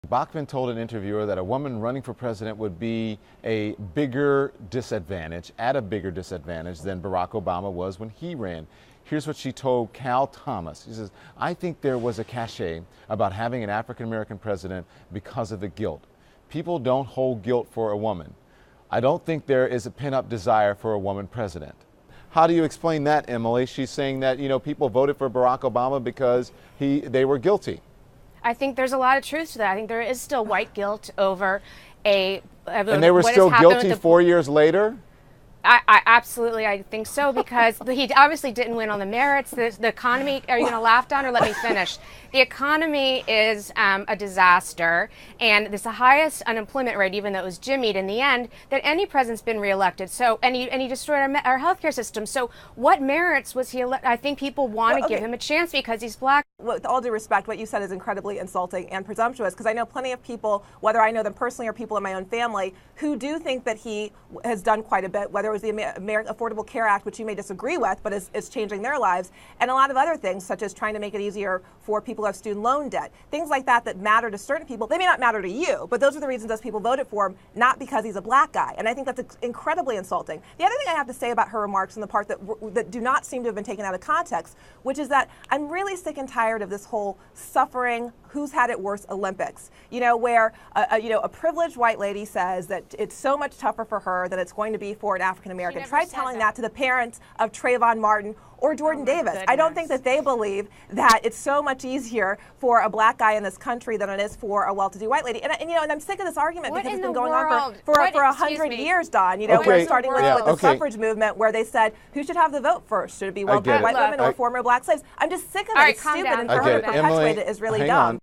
Bachmann told an interviewer that a woman running for president would be a bigger disadvantage, at a bigger disadvantage than Barack Obama was when he ran. Here's what she told Cal Thomas. She says, I think there was a cachet about having an African-American president because of the guilt. People don't hold guilt for a woman. I don't think there is a pent-up desire for a woman president. How do you explain that, Emily? She's saying that, people voted for Barack Obama because they were guilty. I think there's a lot of truth to that. I think there is still white guilt over and they were still guilty 4 years later? I absolutely, I think so, because he obviously didn't win on the merits. The economy, are you going to laugh, Don, or let me finish? The economy is a disaster, and it's the highest unemployment rate, even though it was jimmied in the end, that any president's been reelected. So, and he destroyed our healthcare system. So, what merits was he elected? I think people want to give him a chance because he's black. With all due respect, what you said is incredibly insulting and presumptuous, because I know plenty of people, whether I know them personally or people in my own family, who do think that he has done quite a bit, whether it was the Affordable Care Act, which you may disagree with, but is changing their lives, and a lot of other things, such as trying to make it easier for people who have student loan debt. Things like that matter to certain people. They may not matter to you, but those are the reasons those people voted for him, not because he's a black guy. And I think that's incredibly insulting. The other thing I have to say about her remarks, and the part that do not seem to have been taken out of context, which is that I'm really sick and tired of this whole suffering, who's had it worse Olympics, where a privileged white lady says that it's so much tougher for her than it's going to be for an African American. Try telling that to the parents of Trayvon Martin or Jordan Davis. I don't think that they believe that it's so much easier for a black guy in this country than it is for a well-to-do white lady. And I'm sick of this argument because it's been going on for 100 years, Don. We're starting with the suffrage movement, where they said, who should have the vote first? Should it be well-to-do white women or former black slaves? I'm just sick of it. It's stupid, and for her to perpetuate it is really dumb.